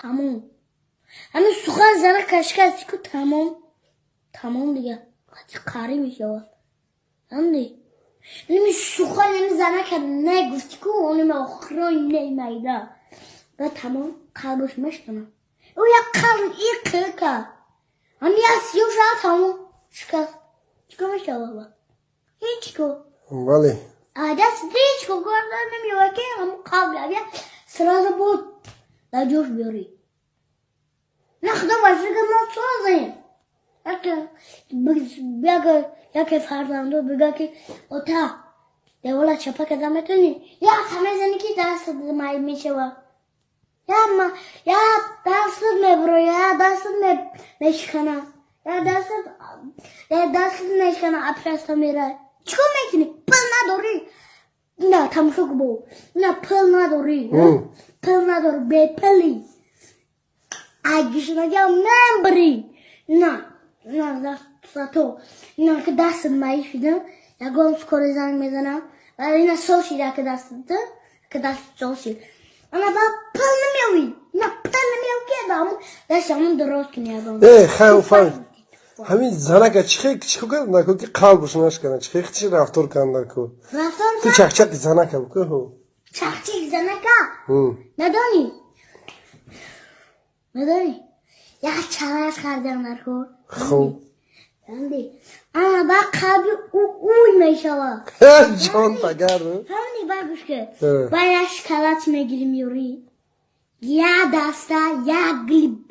تمام همین سوخت زنک شکستی که تمام دیگه قاری میشه همین نمی سوخت نمی زنک نگفتی که اونم آخرای نیمیده و تمام قلبش مشکنه او یک قلب ای که همین یک سیو شد تمام شکست چیکار میشه بابا هیچ کو بله دست هیچ کو گردن نمیوه که همون قبل بیا سراز بود در جوش بیاری نه خدا باشه که ما سازیم یکی فرزندو بگه که اوتا دولا چپا که دمتونی یا همه زنی که دست مایی میشه و یا دست میبرو یا دست میشکنه یا دست میشکنه اپرستا میره چکو میکنی؟ پل نداری؟ نه تماشا بو نه پل نداری پل نداری به پلی اگیش نگم نبری نه دست تو اینا که دست مایی شده یا گم سکوری زنگ میزنم و اینا سو شیده که دست سو شید انا با پل نمیوی نه پل نمیو که دامو دست همون درست کنی اگم خیلی فهم همین زنک چیکو نکو که قلبش نشکنه چی رفتار کنه نکو تو چک زنک بکو چک زنک ندانی یا چالش کردن نکو خوب اما با قلب اوی میشه جان تگر همونی برگوش که باید شکلات میگیریم یوری یا دسته یا گلی